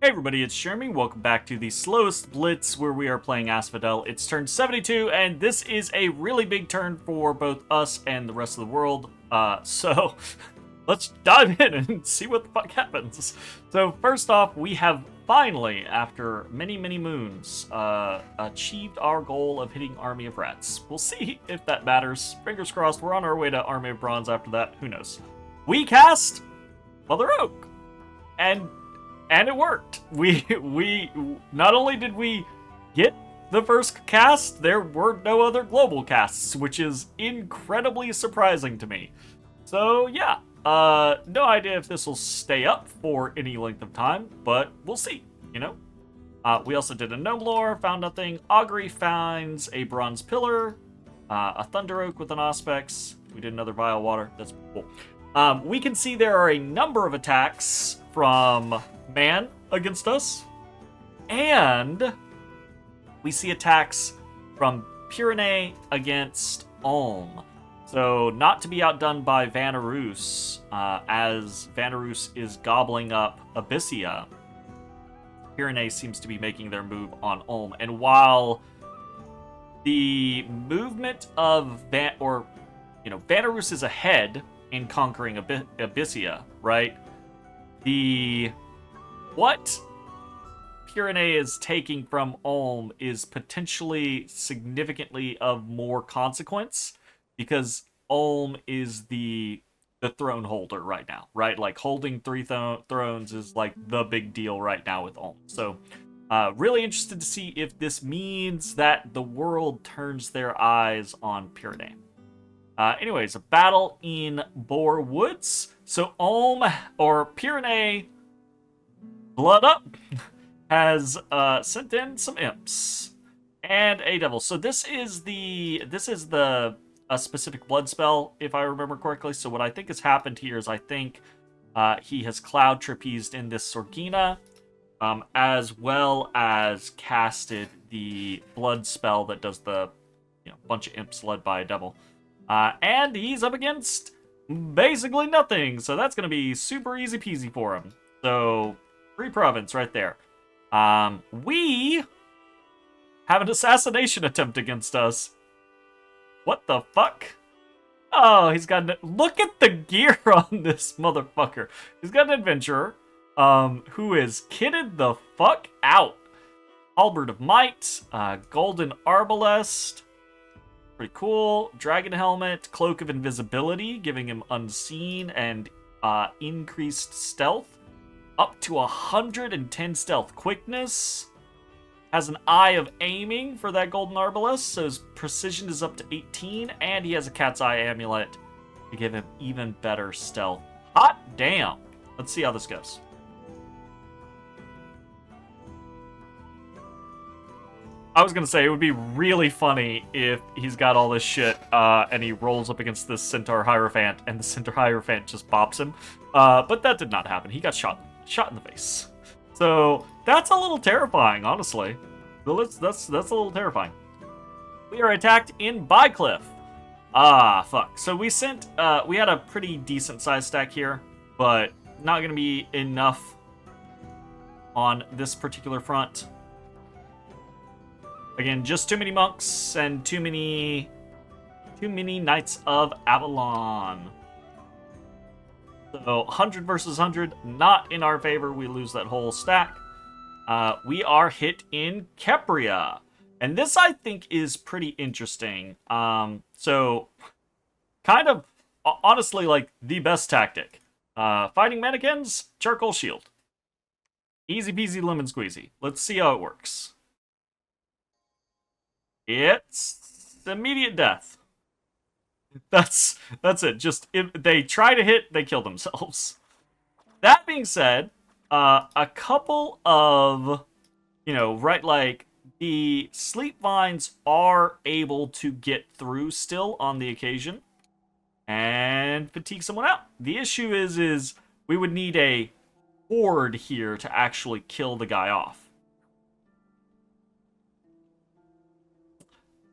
Hey everybody, it's Jeremy. Welcome back to the Slowest Blitz, where we are playing Asphodel. It's turn 72, and this is a really big turn for both us and the rest of the world. So let's dive in and see what the fuck happens. So first off, we have finally, after many moons, achieved our goal of hitting Army of Rats. We'll see if that matters. Fingers crossed, we're on our way to Army of Bronze after that. Who knows? We cast Mother Oak, and it worked. We not only did we get the first cast, there were no other global casts, which is incredibly surprising to me. So yeah, no idea if this will stay up for any length of time, but we'll see, you know? We also did a gnome lore, found nothing. Augury finds a bronze pillar, a thunder oak with an auspex. We did another vial water. That's cool. We can see there are a number of attacks from man against us, and we see attacks from Pyrene against Ulm. So not to be outdone by Vanarus, as Vanarus is gobbling up Abysia. Pyrene seems to be making their move on Ulm, and while the movement of Vanarus is ahead in conquering Abysia, right? What Pyrene is taking from Ulm is potentially significantly of more consequence, because Ulm is the throne holder right now, right? Like, holding three thrones is like the big deal right now with Ulm. So really interested to see if this means that the world turns their eyes on Pyrene. Anyways, a battle in Boar Woods. So Ulm, or Pyrene, Blood Up, has sent in some imps and a devil. So this is a specific blood spell, if I remember correctly. So what I think has happened here is I think he has cloud trapezed in this Sorgina, as well as casted the blood spell that does the bunch of imps led by a devil. And he's up against basically nothing, so that's going to be super easy peasy for him. So, free province right there. We have an assassination attempt against us. What the fuck? Oh, he's got look at the gear on this motherfucker. He's got an adventurer, who is kitted the fuck out. Halberd of Might, golden arbalest. Pretty cool. Dragon helmet, cloak of invisibility, giving him unseen and increased stealth. Up to 110 stealth quickness. Has an eye of aiming for that golden arbalest, so his precision is up to 18, and he has a cat's eye amulet to give him even better stealth. Hot damn. Let's see how this goes. I was going to say, it would be really funny if he's got all this shit, and he rolls up against this Centaur Hierophant, and the Centaur Hierophant just bops him. But that did not happen. He got shot in the face. So, that's a little terrifying, honestly. That's a little terrifying. We are attacked in Bycliff. Ah, fuck. So we had a pretty decent size stack here, but not going to be enough on this particular front. Again, just too many monks and too many Knights of Avalon. So 100 versus 100, not in our favor. We lose that whole stack. We are hit in Kepria. And this, I think, is pretty interesting. So, kind of, honestly, like, the best tactic. Fighting mannequins, charcoal shield. Easy peasy lemon squeezy. Let's see how it works. It's immediate death. That's it. Just if they try to hit, they kill themselves. That being said, a couple of, like, the sleep vines are able to get through still on the occasion and fatigue someone out. The issue is we would need a horde here to actually kill the guy off.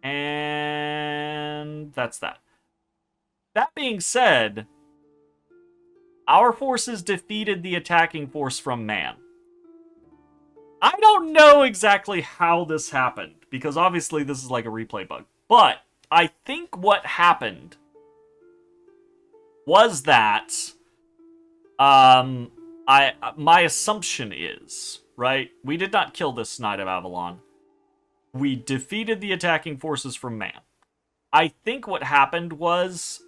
And that's that. That being said, our forces defeated the attacking force from man. I don't know exactly how this happened, because obviously this is like a replay bug. But I think what happened was that my assumption is, right, we did not kill this Knight of Avalon. We defeated the attacking forces from Man. I think what happened was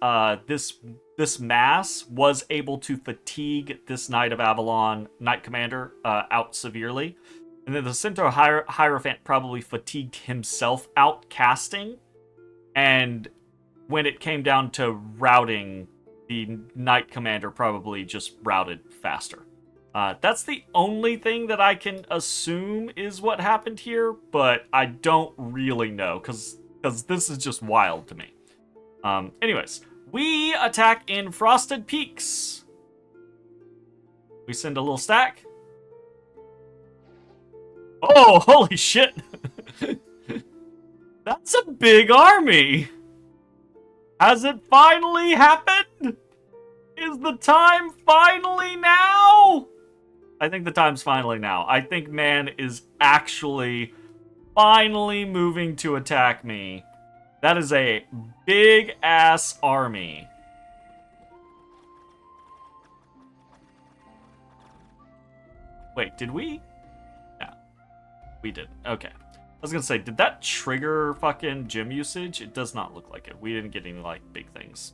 this mass was able to fatigue this Knight of Avalon, Knight Commander, out severely. And then the Centaur Hierophant probably fatigued himself out casting. And when it came down to routing, the Knight Commander probably just routed faster. That's the only thing that I can assume is what happened here, but I don't really know, because this is just wild to me. Anyways, we attack in Frosted Peaks. We send a little stack. Oh, holy shit! That's a big army! Has it finally happened? Is the time finally now? I think the time's finally now. I think Man is actually finally moving to attack me. That is a big-ass army. Wait, did we? Yeah, we did. Okay. I was gonna say, did that trigger fucking gem usage? It does not look like it. We didn't get any, like, big things.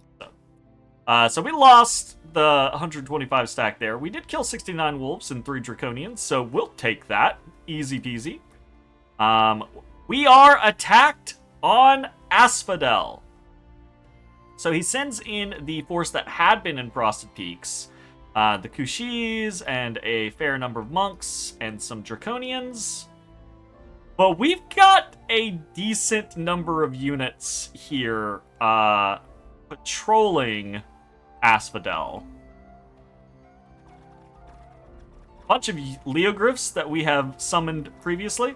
So we lost the 125 stack there. We did kill 69 wolves and 3 draconians, so we'll take that. Easy peasy. We are attacked on Asphodel. So he sends in the force that had been in Frosted Peaks, the Kushis and a fair number of monks and some draconians. But we've got a decent number of units here patrolling Asphodel. Bunch of Leogryphs that we have summoned previously.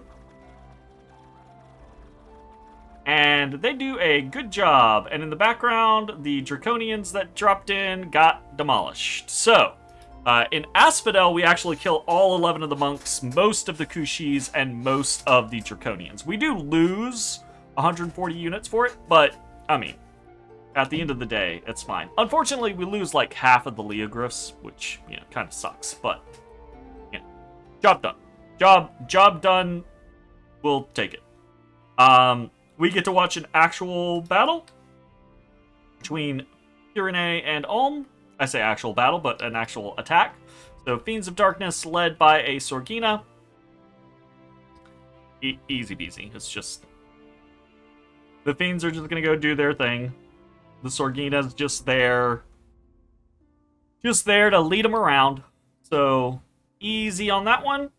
And they do a good job. And in the background, the Draconians that dropped in got demolished. So, in Asphodel, we actually kill all 11 of the monks, most of the Kushis, and most of the Draconians. We do lose 140 units for it, but, I mean, at the end of the day, it's fine. Unfortunately, we lose like half of the Leogryphs, which, you know, kind of sucks, but, you know, job done. Job done. We'll take it. We get to watch an actual battle between Pyrene and Ulm. I say actual battle, but an actual attack. So, Fiends of Darkness led by a Sorgina. Easy peasy. It's just... the Fiends are just going to go do their thing. The Sorgina's just there to lead them around. So, easy on that one.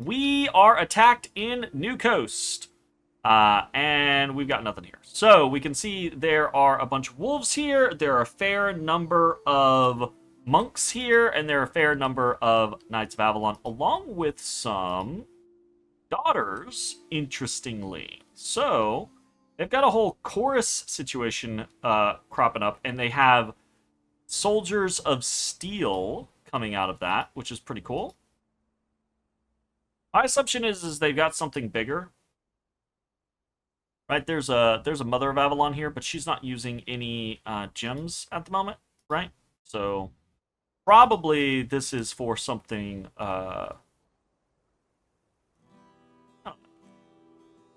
We are attacked in New Coast. And we've got nothing here. So, we can see there are a bunch of wolves here. There are a fair number of monks here. And there are a fair number of Knights of Avalon, along with some daughters, interestingly. So, they've got a whole chorus situation cropping up. And they have Soldiers of Steel coming out of that, which is pretty cool. My assumption is they've got something bigger. Right, there's a Mother of Avalon here, but she's not using any gems at the moment, right? So probably this is for something. I'm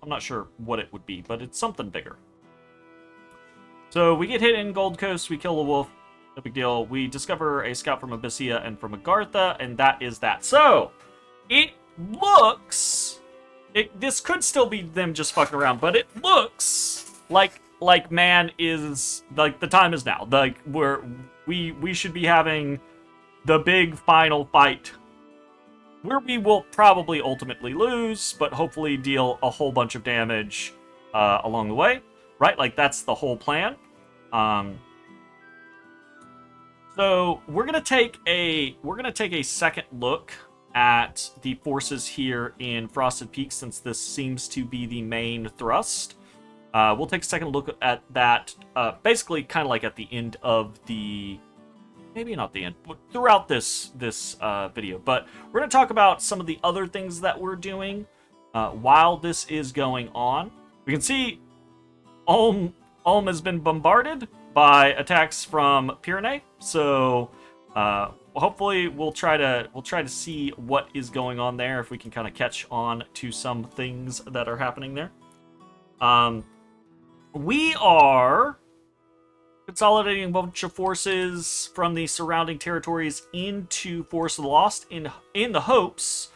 not sure what it would be, but it's something bigger. So we get hit in Gold Coast, we kill a wolf, no big deal. We discover a scout from Abysia and from Agartha, and that is that. So it looks. This could still be them just fucking around, but it looks like Man is like the time is now. Like we should be having the big final fight, where we will probably ultimately lose, but hopefully deal a whole bunch of damage along the way. Right, like that's the whole plan. So we're gonna take a second look at the forces here in Frosted Peaks, since this seems to be the main thrust. We'll take a second look at that, basically kind of like at the end of the maybe not the end, but throughout this video. But we're going to talk about some of the other things that we're doing while this is going on. We can see Ulm has been bombarded by attacks from Pyrene, so hopefully we'll try to see what is going on there, if we can kind of catch on to some things that are happening there. We are consolidating a bunch of forces from the surrounding territories into Forest of the Lost in the hopes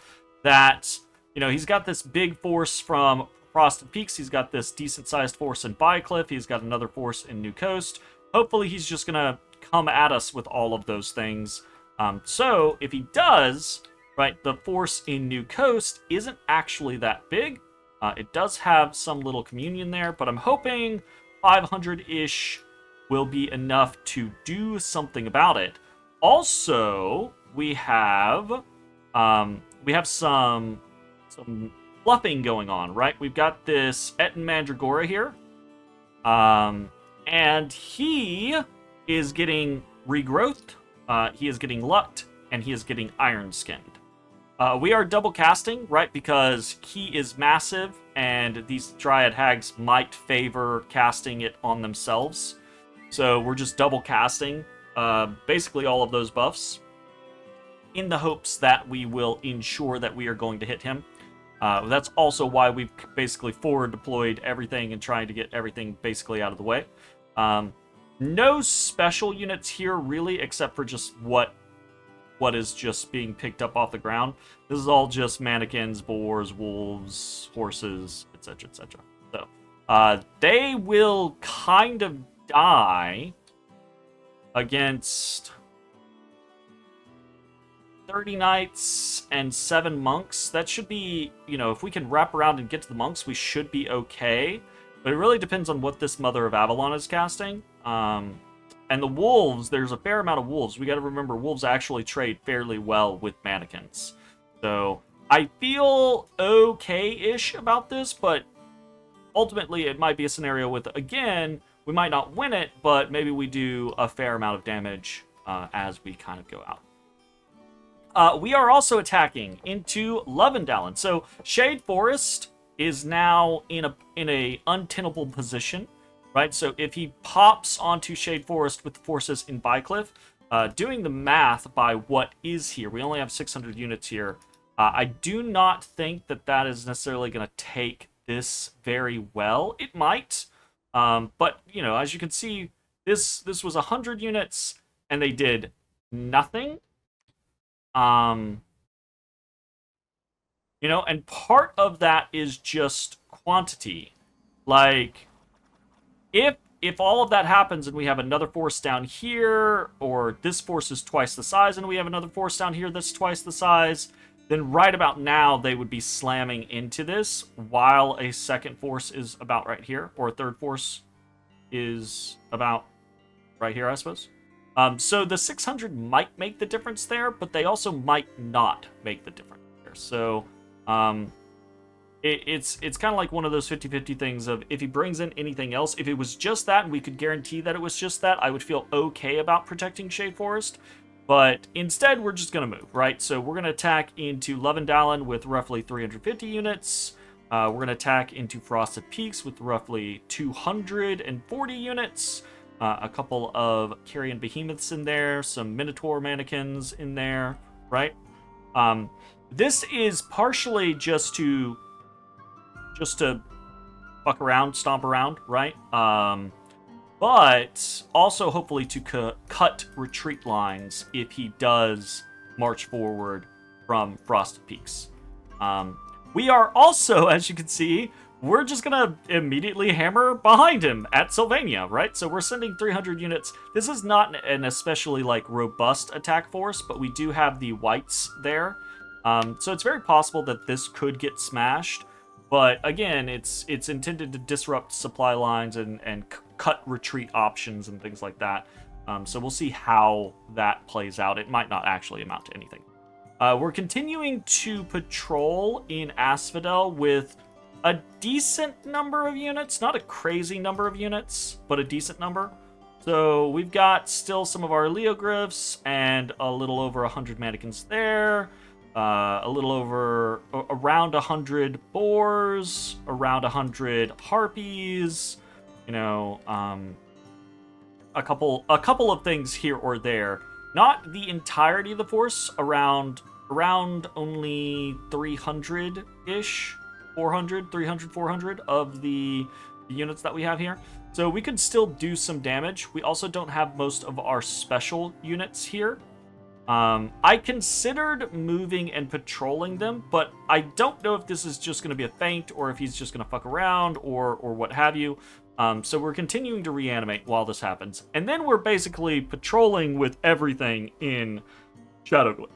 that, you know, he's got this big force from Frosted Peaks, he's got this decent-sized force in Bycliff, he's got another force in New Coast. Hopefully he's just gonna come at us with all of those things. So if he does, right, the force in New Coast isn't actually that big. It does have some little communion there, but I'm hoping 500-ish will be enough to do something about it. Also, we have some fluffing going on, right? We've got this Etten Mandragora here, and he is getting regrowth, he is getting lucked, and he is getting iron skinned. We are double casting, right, because he is massive, and these Dryad Hags might favor casting it on themselves. So we're just double casting basically all of those buffs in the hopes that we will ensure that we are going to hit him. That's also why we've basically forward deployed everything and trying to get everything basically out of the way. No special units here really, except for just what is just being picked up off the ground. This is all just mannequins, boars, wolves, horses, etc., etc. So they will kind of die against 30 knights and 7 monks. That should be, you know, if we can wrap around and get to the monks, we should be okay. But it really depends on what this Mother of Avalon is casting. And the wolves, there's a fair amount of wolves. We got to remember, wolves actually trade fairly well with mannequins. So I feel okay-ish about this, but ultimately it might be a scenario with, again, we might not win it, but maybe we do a fair amount of damage as we kind of go out. We are also attacking into Lovendalen. So Shade Forest is now in a untenable position, right? So if he pops onto Shade Forest with the forces in Bycliff, doing the math by what is here, we only have 600 units here. I do not think that is necessarily going to take this very well. It might. But, you know, as you can see, this was 100 units, and they did nothing. You know, and part of that is just quantity. Like, if all of that happens and we have another force down here, or this force is twice the size and we have another force down here that's twice the size, then right about now they would be slamming into this, while a second force is about right here, or a third force is about right here, I suppose. So the 600 might make the difference there, but they also might not make the difference there. So it's kind of like one of those 50-50 things of, if he brings in anything else, if it was just that and we could guarantee that it was just that, I would feel okay about protecting Shade Forest. But instead, we're just going to move, right? So we're going to attack into Lovendalen with roughly 350 units. We're going to attack into Frosted Peaks with roughly 240 units. A couple of Carrion behemoths in there, some Minotaur mannequins in there, right? This is partially just to fuck around, stomp around, right? But also hopefully to cut retreat lines if he does march forward from Frosted Peaks. We are also, as you can see, we're just gonna immediately hammer behind him at Sylvania, right? So we're sending 300 units. This is not an especially, like, robust attack force, but we do have the whites there. So it's very possible that this could get smashed. But again, it's intended to disrupt supply lines and cut retreat options and things like that. So we'll see how that plays out. It might not actually amount to anything. We're continuing to patrol in Asphodel with a decent number of units. Not a crazy number of units, but a decent number. So we've got still some of our Leogryphs and a little over 100 mannequins there. A little over, around 100 boars, around 100 harpies, you know, a couple of things here or there. Not the entirety of the force, around only 300-ish, 400 of the units that we have here. So we could still do some damage. We also don't have most of our special units here. I considered moving and patrolling them, but I don't know if this is just going to be a feint or if he's just going to fuck around or what have you. So we're continuing to reanimate while this happens. And then we're basically patrolling with everything in Shadowglade,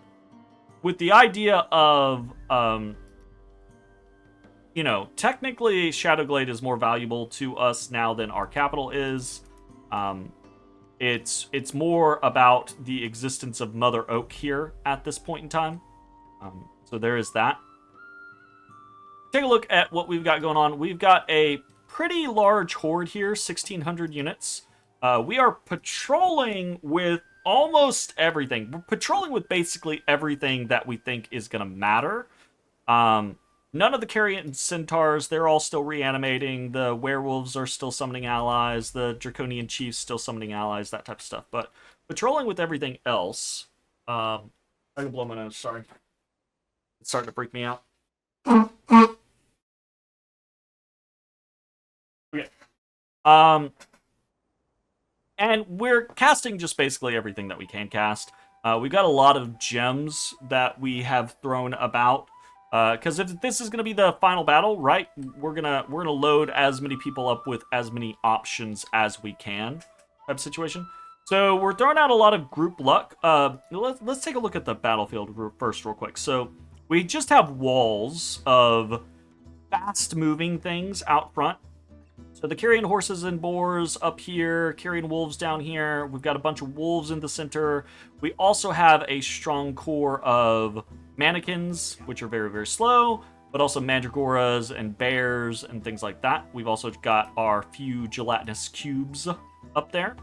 with the idea of, you know, technically Shadowglade is more valuable to us now than our capital is. It's more about the existence of Mother Oak here at this point in time. So there is that. Take a look at what we've got going on. We've got a pretty large horde here, 1,600 units. We are patrolling with almost everything. We're patrolling with basically everything that we think is going to matter. None of the Carrion centaurs, they're all still reanimating. The werewolves are still summoning allies. The draconian chiefs still summoning allies, that type of stuff. But patrolling with everything else... I can blow my nose, sorry. It's starting to freak me out. Okay. And we're casting just basically everything that we can cast. We've got a lot of gems that we have thrown about. Because if this is going to be the final battle, right, we're gonna load as many people up with as many options as we can, type of situation. So we're throwing out a lot of group luck. Let's take a look at the battlefield first real quick. So we just have walls of fast-moving things out front. So the Carrion horses and boars up here, Carrion wolves down here. We've got a bunch of wolves in the center. We also have a strong core of mannequins, which are very, very slow, but also mandragoras and bears and things like that. We've also got our few gelatinous cubes up there.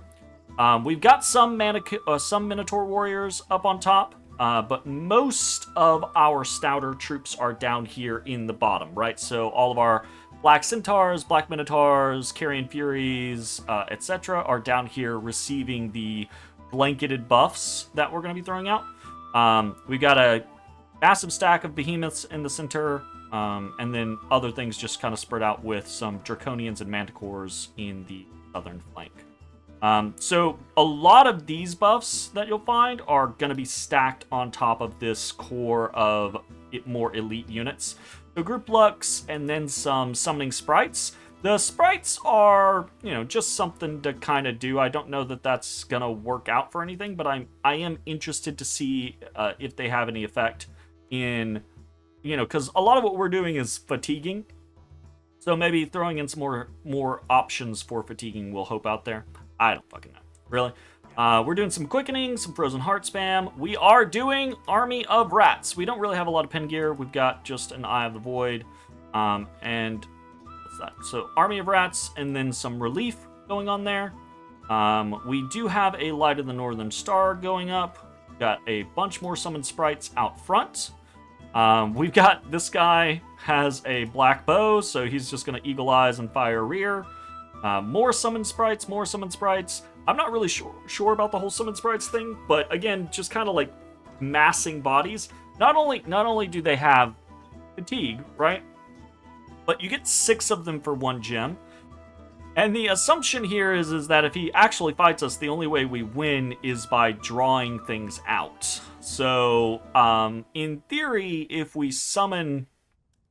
We've got some Minotaur warriors up on top, but most of our stouter troops are down here in the bottom, right? So all of our Black Centaurs, Black Minotaurs, Carrion Furies, etc. are down here receiving the blanketed buffs that we're going to be throwing out. We've got a massive stack of behemoths in the center, and then other things just kind of spread out with some draconians and manticores in the southern flank. So a lot of these buffs that you'll find are going to be stacked on top of this core of more elite units. So group lux and then some summoning sprites. The sprites are, you know, just something to kind of do. I don't know that that's going to work out for anything, but I am interested to see if they have any effect in, you know, because a lot of what we're doing is fatiguing. So maybe throwing in some more options for fatiguing will help out there. I don't fucking know. Really? We're doing some quickening, some frozen heart spam. We are doing Army of Rats. We don't really have a lot of pen gear. We've got just an Eye of the Void. And what's that? So Army of Rats and then some relief going on there. We do have a Light of the Northern Star going up. We've got a bunch more summoned sprites out front. We've got this guy has a black bow, so he's just going to eagle eyes and fire rear. More summoned sprites, more summoned sprites. I'm not really sure about the whole summon sprites thing, but again, just kind of like massing bodies. Not only do they have fatigue, right? But you get 6 of them for 1 gem. And the assumption here is that if he actually fights us, the only way we win is by drawing things out. So, in theory, if we summon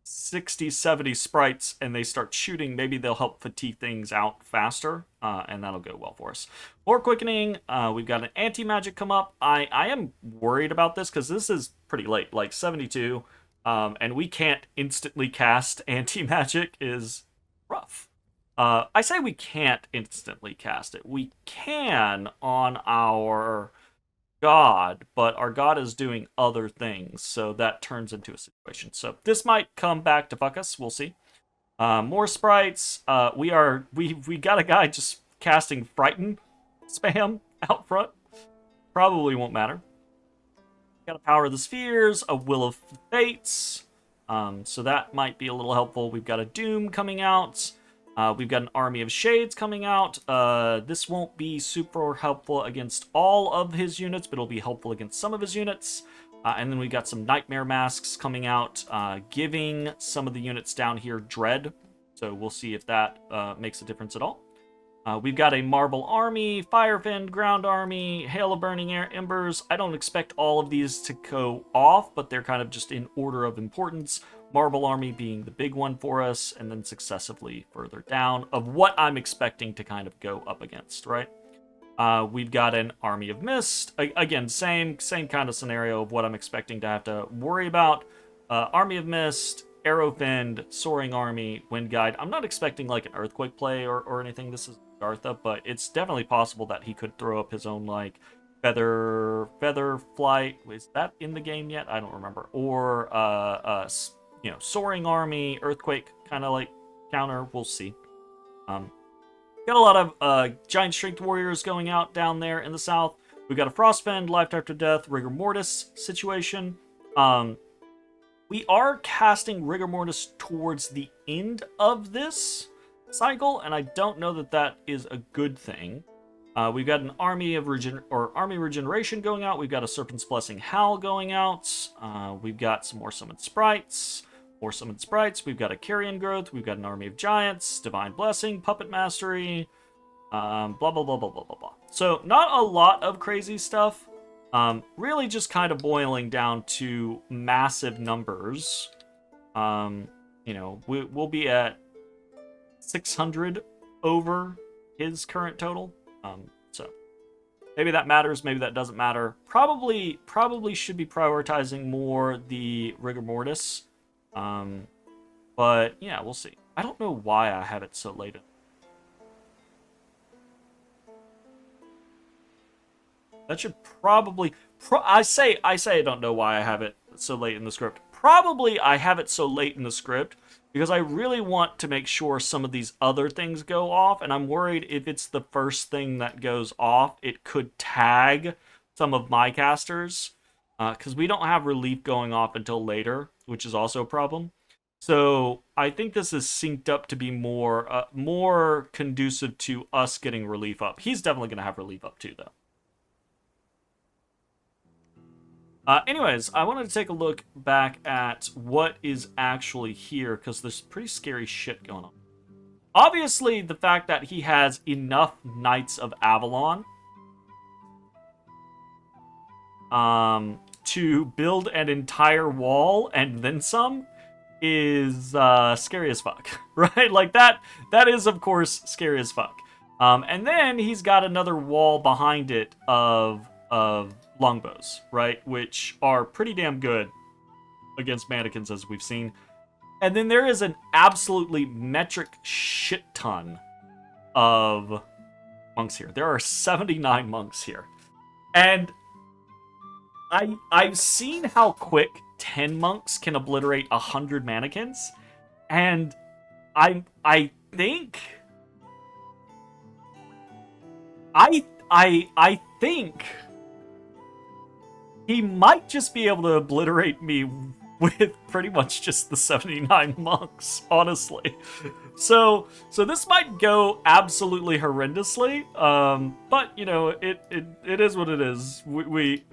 60, 70 sprites and they start shooting, maybe they'll help fatigue things out faster, and that'll go well for us. More quickening. We've got an anti-magic come up. I am worried about this because this is pretty late, like 72, and we can't instantly cast anti-magic is rough. I say we can't instantly cast it. We can on our god, but our god is doing other things, so that turns into a situation. So this might come back to fuck us. We'll see. More sprites. We got a guy just casting Frighten spam out front. Probably won't matter. Got a Power of the Spheres, a Will of Fates, so that might be a little helpful. We've got a Doom coming out. We've got an Army of Shades coming out. This won't be super helpful against all of his units, but it'll be helpful against some of his units. And then we've got some Nightmare Masks coming out, giving some of the units down here Dread. So we'll see if that makes a difference at all. We've got a Marble Army, Firefiend, Ground Army, Hail of Burning Embers. I don't expect all of these to go off, but they're kind of just in order of importance. Marble Army being the big one for us, and then successively further down of what I'm expecting to kind of go up against, right? We've got an Army of Mist. Again, same kind of scenario of what I'm expecting to have to worry about. Army of Mist, Arrowfiend, Soaring Army, Wind Guide. I'm not expecting like an Earthquake play or anything. This is Agartha, but it's definitely possible that he could throw up his own like Feather Flight. Is that in the game yet? I don't remember. Or Soaring Army, Earthquake kind of like counter. We'll see. Got a lot of Giant Strength Warriors going out down there in the south. We've got a Frostbend, Life After Death, Rigor Mortis situation. We are casting Rigor Mortis towards the end of this cycle, and I don't know that that is a good thing. We've got an Army Regeneration going out. We've got a Serpent's Blessing Howl going out. We've got some more Summoned Sprites. We've got a Carrion Growth. We've got an Army of Giants, Divine Blessing, Puppet Mastery, blah, blah, blah, blah, blah, blah, blah. So not a lot of crazy stuff. Really just kind of boiling down to massive numbers. We'll be at 600 over his current total. So maybe that matters, maybe that doesn't matter. Probably should be prioritizing more the Rigor Mortis. But yeah, we'll see. I don't know why I have it so late. That should probably... I say I don't know why I have it so late in the script. Probably I have it so late in the script because I really want to make sure some of these other things go off, and I'm worried if it's the first thing that goes off, it could tag some of my casters, because we don't have relief going off until later, which is also a problem. So I think this is synced up to be more conducive to us getting relief up. He's definitely going to have relief up too, though. Anyways, I wanted to take a look back at what is actually here, because there's pretty scary shit going on. Obviously, the fact that he has enough Knights of Avalon to build an entire wall and then some is scary as fuck, right? Like that is, of course, scary as fuck. And then he's got another wall behind it of longbows, right? Which are pretty damn good against mannequins, as we've seen. And then there is an absolutely metric shit ton of monks here. There are 79 monks here. And I've seen how quick 10 monks can obliterate 100 mannequins. And I think he might just be able to obliterate me with pretty much just the 79 monks, honestly. So this might go absolutely horrendously, but you know, it is what it is. We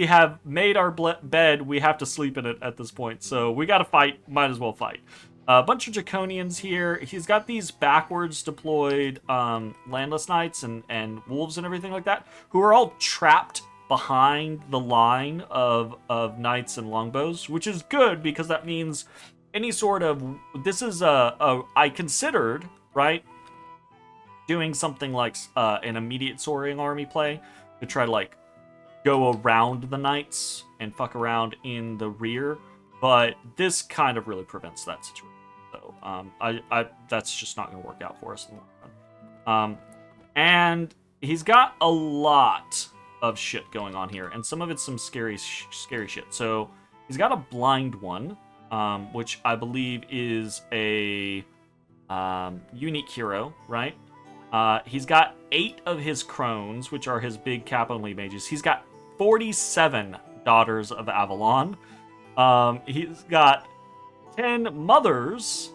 have made our bed. We have to sleep in it at this point. So we got to fight. Might as well fight. A bunch of Draconians here. He's got these backwards deployed landless knights and wolves and everything like that, who are all trapped behind the line of knights and longbows, which is good because that means any sort of... This is I considered, right, doing something like an immediate soaring army play to try to like go around the knights and fuck around in the rear, but this kind of really prevents that situation. So that's just not going to work out for us in the long run. And he's got a lot of shit going on here, and some of it's some scary shit. So he's got a blind one, which I believe is a unique hero, right? He's got 8 of his crones, which are his big capital mages. He's got 47 daughters of Avalon. He's got 10 mothers,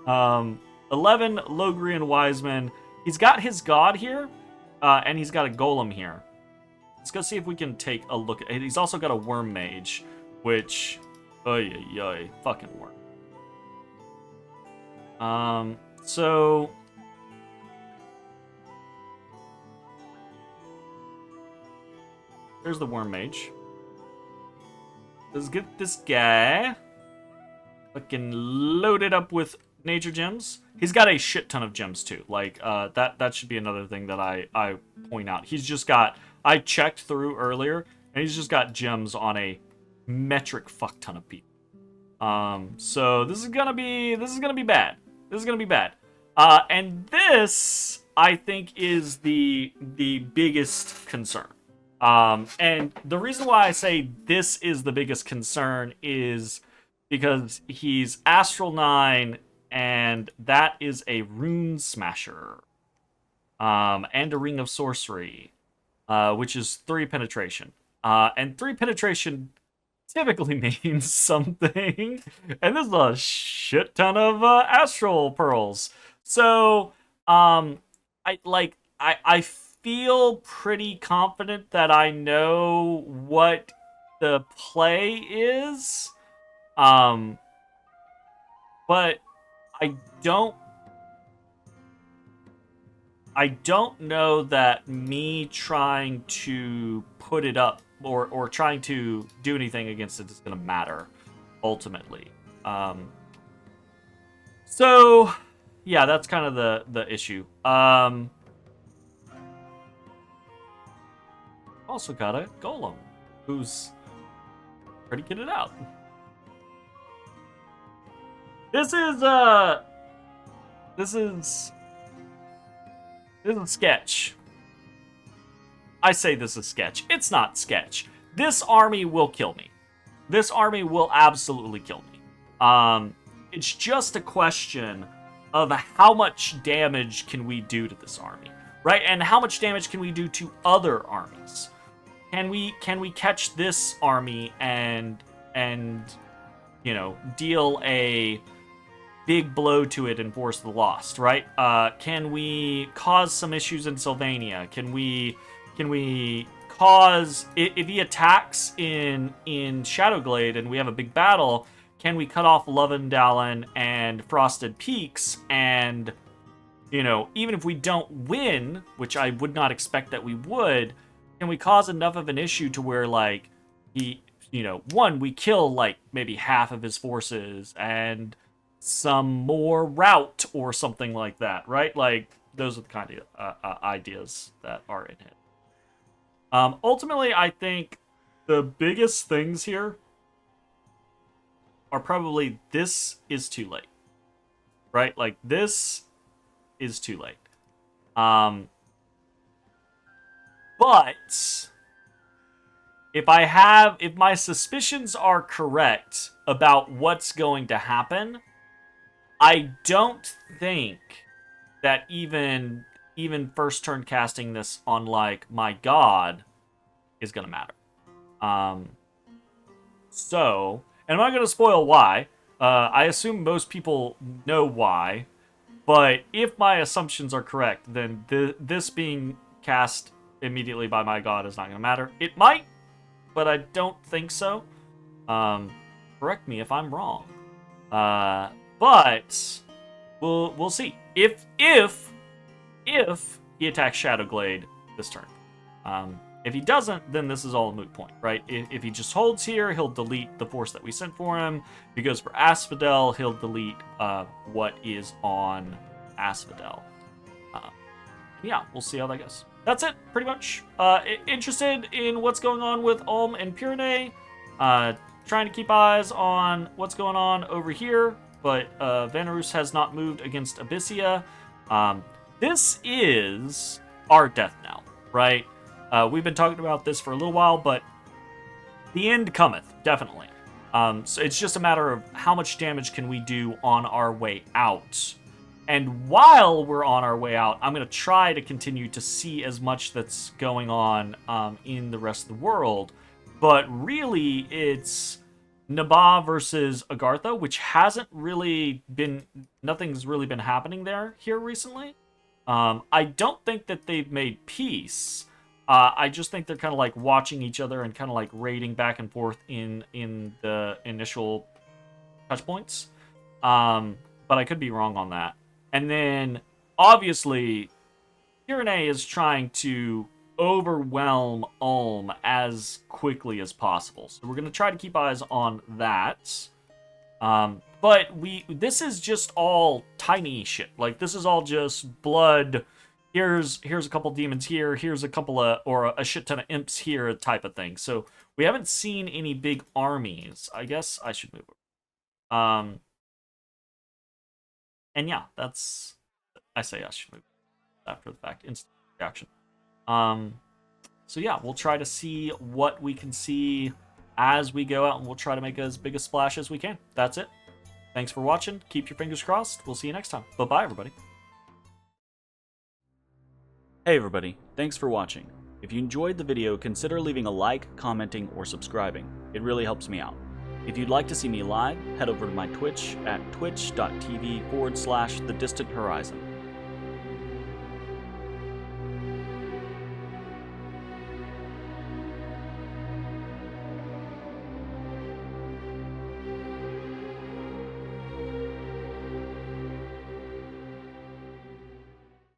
11 Logrian wise men. He's got his god here, and he's got a golem here. Let's go see if we can take a look at it. He's also got a worm mage, which, fucking worm. So there's the worm mage. Let's get this guy fucking loaded up with nature gems. He's got a shit ton of gems too. Like that should be another thing that I point out. He's just got, I checked through earlier, and he's just got gems on a metric fuck ton of people. So this is gonna be bad. This is gonna be bad. And this, I think, is the biggest concern. And the reason why I say this is the biggest concern is because he's Astral 9, and that is a Rune Smasher. And a Ring of Sorcery, which is 3 penetration. And 3 penetration typically means something. And this is a shit ton of Astral Pearls. So, I feel pretty confident that I know what the play is. But I don't know that me trying to put it up or trying to do anything against it is going to matter ultimately. So yeah, that's kind of the issue. Also got a golem who's pretty good at it out. This is sketch. I say this is sketch. It's not sketch. This army will kill me. This army will absolutely kill me. It's just a question of how much damage can we do to this army, right? And how much damage can we do to other armies? Can we catch this army and you know, deal a big blow to it and force the lost, right? Can we cause some issues in Sylvania? Can we cause, if he attacks in Shadowglade and we have a big battle, can we cut off Lovendalen and Frosted Peaks and, you know, even if we don't win, which I would not expect that we would, can we cause enough of an issue to where, like, he, you know, one, we kill, like, maybe half of his forces and some more route or something like that, right? Like, those are the kind of ideas that are in it. Ultimately, I think the biggest things here are probably this is too late, right? Like, this is too late. But if my suspicions are correct about what's going to happen, I don't think that even first turn casting this on, like, my god is gonna matter. So, and I'm not gonna spoil why. I assume most people know why, but if my assumptions are correct, then this being cast immediately by my god is not gonna matter. It might, but I don't think so. Correct me if I'm wrong. But we'll see. If he attacks Shadowglade this turn. If he doesn't, then this is all a moot point, right? If he just holds here, he'll delete the force that we sent for him. If he goes for Asphodel, he'll delete what is on Asphodel. Yeah, we'll see how that goes. That's it, pretty much. Interested in what's going on with Ulm and Pyrene. Trying to keep eyes on what's going on over here, but Vanarus has not moved against Abysia. This is our death knell, right? We've been talking about this for a little while, but the end cometh, definitely. So it's just a matter of how much damage can we do on our way out. And while we're on our way out, I'm going to try to continue to see as much that's going on in the rest of the world. But really, it's Nabah versus Agartha, which hasn't really been... Nothing's really been happening here recently. I don't think that they've made peace. I just think they're kind of like watching each other and kind of like raiding back and forth in the initial touch points. But I could be wrong on that. And then, obviously, Pyrene is trying to overwhelm Ulm as quickly as possible. So we're going to try to keep eyes on that. But this is just all tiny shit. Like, this is all just blood. Here's a couple demons here. Here's a couple of, or a shit ton of imps here type of thing. So we haven't seen any big armies. I guess I should move over. And yeah, I say I should move after the fact. Instant reaction. So yeah, we'll try to see what we can see as we go out, and we'll try to make as big a splash as we can. That's it. Thanks for watching. Keep your fingers crossed. We'll see you next time. Bye-bye, everybody. Hey, everybody. Thanks for watching. If you enjoyed the video, consider leaving a like, commenting, or subscribing. It really helps me out. If you'd like to see me live, head over to my Twitch at twitch.tv/thedistanthorizon.